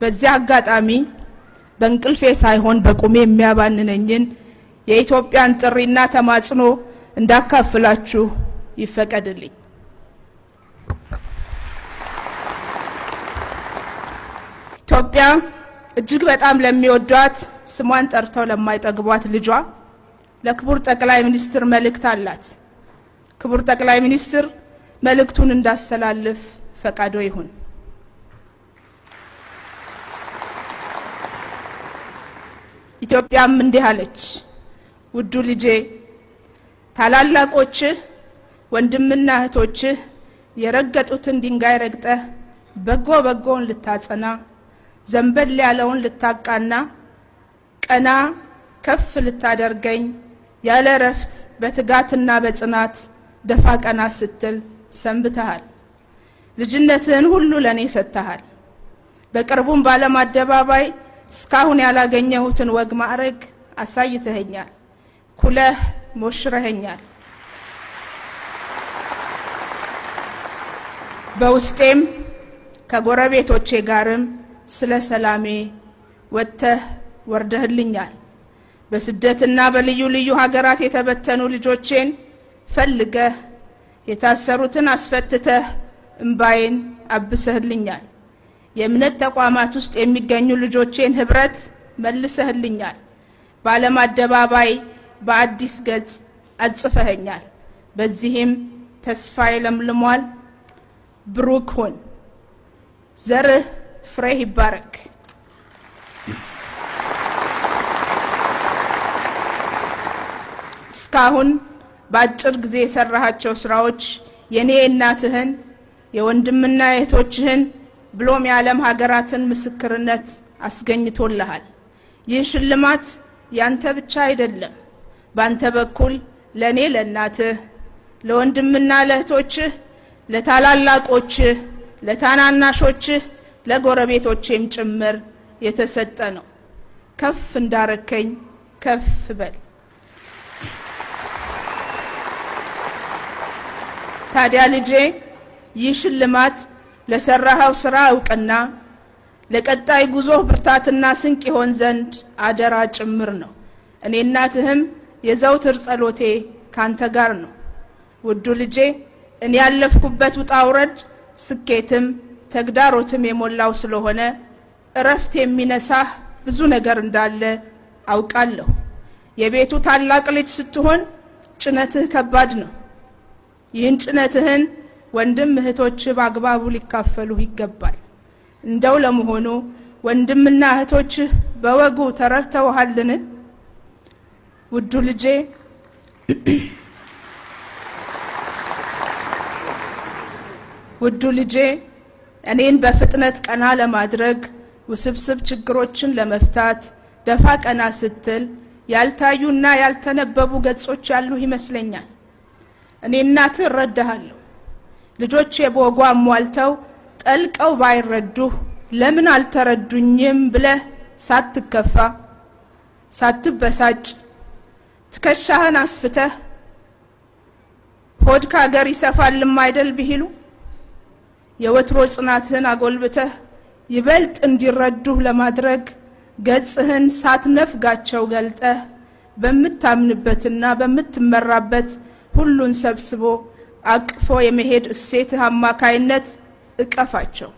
በዚህ አጋጣሚ በእንቅልፌ ሳይሆን በቁሜ የሚያባንነኝን የኢትዮጵያን ጥሪና ተማጽኖ እንዳካፍላችሁ ይፈቀድልኝ። ኢትዮጵያ እጅግ በጣም ለሚወዷት ስሟን ጠርተው ለማይጠግቧት ልጇ ለክቡር ጠቅላይ ሚኒስትር መልእክት አላት። ክቡር ጠቅላይ ሚኒስትር መልእክቱን እንዳስተላልፍ ፈቃዶ ይሁን። ኢትዮጵያም እንዲህ አለች። ውዱ ልጄ ታላላቆችህ ወንድምና እህቶችህ የረገጡትን ድንጋይ ረግጠህ በጎ በጎውን ልታጸና ዘንበል ያለውን ልታቃና ቀና ከፍ ልታደርገኝ ያለ ረፍት በትጋትና በጽናት ደፋ ቀና ስትል ሰንብተሃል። ልጅነትህን ሁሉ ለኔ ሰጥተሃል። በቅርቡም ባለም አደባባይ እስካሁን ያላገኘሁትን ወግ ማዕረግ አሳይተኸኛል። ኩለህ ሞሽረኸኛል። በውስጤም ከጎረቤቶቼ ጋርም ስለ ሰላሜ ወጥተህ ወርደህልኛል። በስደትና በልዩ ልዩ ሀገራት የተበተኑ ልጆቼን ፈልገህ የታሰሩትን አስፈትተህ እንባዬን አብሰህልኛል። የእምነት ተቋማት ውስጥ የሚገኙ ልጆቼን ህብረት መልሰህልኛል። በዓለም አደባባይ በአዲስ ገጽ አጽፈኸኛል። በዚህም ተስፋዬ ለምልሟል። ብሩክ ሁን፣ ዘርህ ፍሬህ ይባረክ። እስካሁን በአጭር ጊዜ የሰራሃቸው ስራዎች የኔ እናትህን የወንድምና የእህቶችህን ብሎም የዓለም ሀገራትን ምስክርነት አስገኝቶልሃል። ይህ ሽልማት ያንተ ብቻ አይደለም። ባንተ በኩል ለኔ ለእናትህ ለወንድምና ለእህቶችህ ለታላላቆችህ ለታናናሾችህ ለጎረቤቶቼም ጭምር የተሰጠ ነው። ከፍ እንዳረከኝ ከፍ በል። ታዲያ ልጄ ይህ ሽልማት ለሰራኸው ስራ እውቅና ለቀጣይ ጉዞ ብርታትና ስንቅ ይሆን ዘንድ አደራ ጭምር ነው። እኔ እናትህም የዘውትር ጸሎቴ ካንተ ጋር ነው። ውዱ ልጄ እኔ ያለፍኩበት ውጣ ውረድ ስኬትም ተግዳሮትም የሞላው ስለሆነ እረፍት የሚነሳህ ብዙ ነገር እንዳለ አውቃለሁ። የቤቱ ታላቅ ልጅ ስትሆን ጭነትህ ከባድ ነው። ይህን ጭነትህን ወንድም እህቶችህ በአግባቡ ሊካፈሉህ ይገባል። እንደው ለመሆኑ ወንድምና እህቶችህ በወጉ ተረድተውሃልን? ውዱ ልጄ ውዱ ልጄ እኔን በፍጥነት ቀና ለማድረግ ውስብስብ ችግሮችን ለመፍታት ደፋ ቀና ስትል ያልታዩና ያልተነበቡ ገጾች ያሉ ይመስለኛል። እኔ እናትህ እረዳሃለሁ። ልጆቼ በወጉ አሟልተው ጠልቀው ባይረዱህ ለምን አልተረዱኝም ብለህ ሳትከፋ ሳትበሳጭ ትከሻህን አስፍተህ ሆድ ከአገር ይሰፋልም አይደል ቢሉ የወትሮ ጽናትህን አጎልብተህ ይበልጥ እንዲረዱህ ለማድረግ ገጽህን ሳትነፍጋቸው ገልጠህ በምታምንበትና በምትመራበት ሁሉን ሰብስቦ አቅፎ የመሄድ እሴትህ አማካይነት እቀፋቸው።